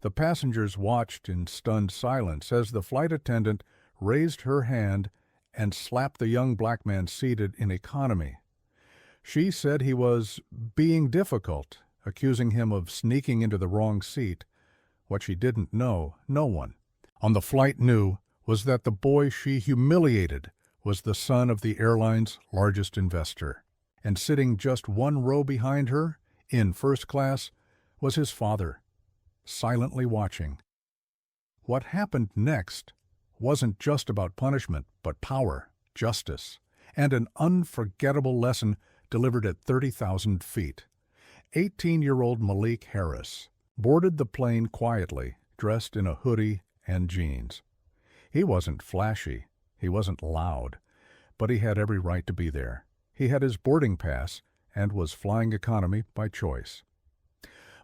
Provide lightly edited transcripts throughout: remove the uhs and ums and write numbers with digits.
The passengers watched in stunned silence as the flight attendant raised her hand and slapped the young black man seated in economy. She said he was being difficult, accusing him of sneaking into the wrong seat. What she didn't know, no one on the flight knew, was that the boy she humiliated was the son of the airline's largest investor. And sitting just one row behind her, in first class, was his father, silently watching. What happened next wasn't just about punishment, but power, justice, and an unforgettable lesson delivered at 30,000 feet. 18-year-old Malik Harris boarded the plane quietly, dressed in a hoodie and jeans. He wasn't flashy, he wasn't loud, but he had every right to be there. He had his boarding pass and was flying economy by choice.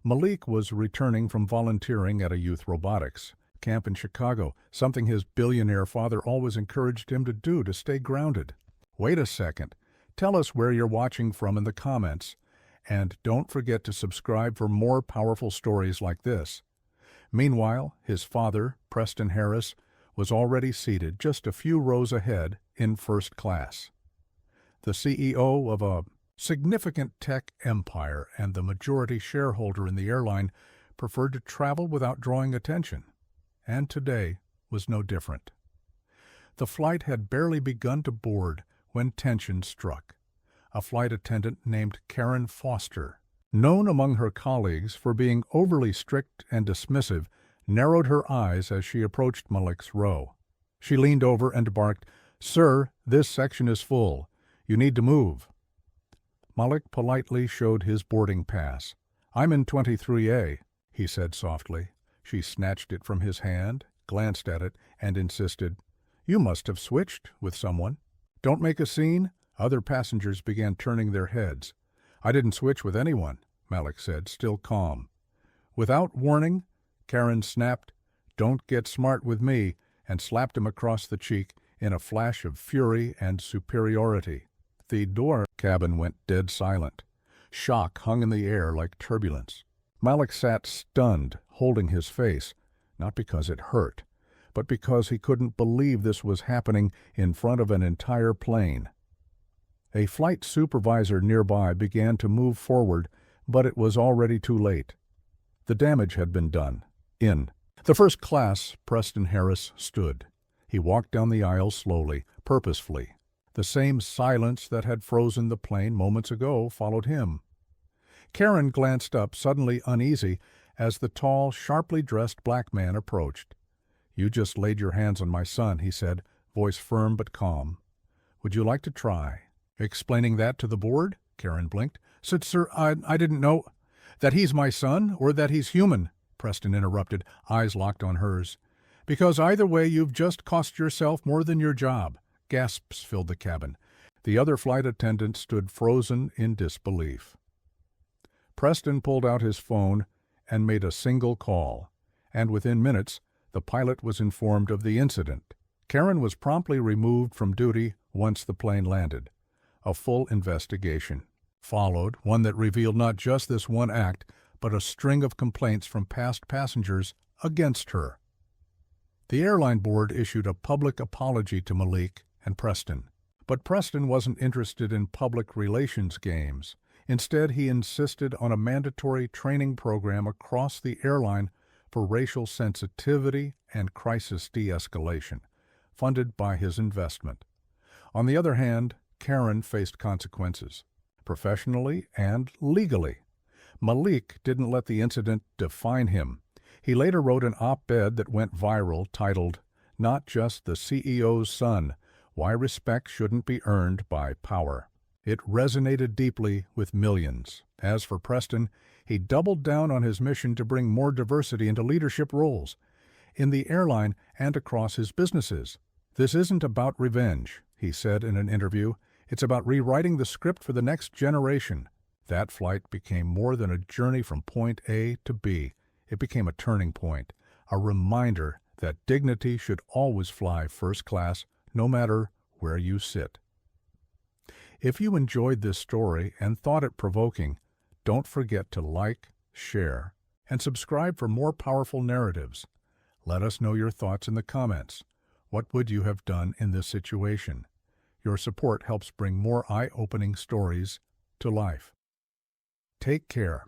Malik was returning from volunteering at a youth robotics camp in Chicago, something his billionaire father always encouraged him to do to stay grounded. Wait a second. Tell us where you're watching from in the comments, and don't forget to subscribe for more powerful stories like this. Meanwhile, his father, Preston Harris, was already seated just a few rows ahead in first class. The CEO of a significant tech empire and the majority shareholder in the airline preferred to travel without drawing attention, and today was no different. The flight had barely begun to board when tension struck. A flight attendant named Karen Foster, known among her colleagues for being overly strict and dismissive, narrowed her eyes as she approached Malik's row. She leaned over and barked, "Sir, this section is full. You need to move." Malik politely showed his boarding pass. "I'm in 23A, he said softly. She snatched it from his hand, glanced at it, and insisted, "You must have switched with someone." "Don't make a scene." Other passengers began turning their heads. "I didn't switch with anyone," Malik said, still calm. Without warning, Karen snapped, "Don't get smart with me," and slapped him across the cheek in a flash of fury and superiority. The door cabin went dead silent. Shock hung in the air like turbulence. Malik sat stunned, holding his face, not because it hurt, but because he couldn't believe this was happening in front of an entire plane. A flight supervisor nearby began to move forward, but it was already too late. The damage had been done. In the first class, Preston Harris stood. He walked down the aisle slowly, purposefully. The same silence that had frozen the plane moments ago followed him. Karen glanced up, suddenly uneasy, as the tall, sharply dressed black man approached. "You just laid your hands on my son," he said, voice firm but calm. "Would you like to try?" "Explaining that to the board?" Karen blinked. "Said, sir, I didn't know that he's my son or that he's human," Preston interrupted, eyes locked on hers. "Because either way you've just cost yourself more than your job." Gasps filled the cabin. The other flight attendant stood frozen in disbelief. Preston pulled out his phone and made a single call, and within minutes the pilot was informed of the incident. Karen was promptly removed from duty once the plane landed. A full investigation followed, one that revealed not just this one act, but a string of complaints from past passengers against her. The airline board issued a public apology to Malik and Preston. But Preston wasn't interested in public relations games. Instead, he insisted on a mandatory training program across the airline for racial sensitivity and crisis de-escalation, funded by his investment. On the other hand, Karen faced consequences, professionally and legally. Malik didn't let the incident define him. He later wrote an op-ed that went viral titled, "Not Just the CEO's Son, Why Respect Shouldn't Be Earned by Power." It resonated deeply with millions. As for Preston, he doubled down on his mission to bring more diversity into leadership roles in the airline and across his businesses. "This isn't about revenge," he said in an interview. "It's about rewriting the script for the next generation." That flight became more than a journey from point A to B. It became a turning point, a reminder that dignity should always fly first class, no matter where you sit. If you enjoyed this story and thought it provoking, don't forget to like, share, and subscribe for more powerful narratives. Let us know your thoughts in the comments. What would you have done in this situation? Your support helps bring more eye-opening stories to life. Take care.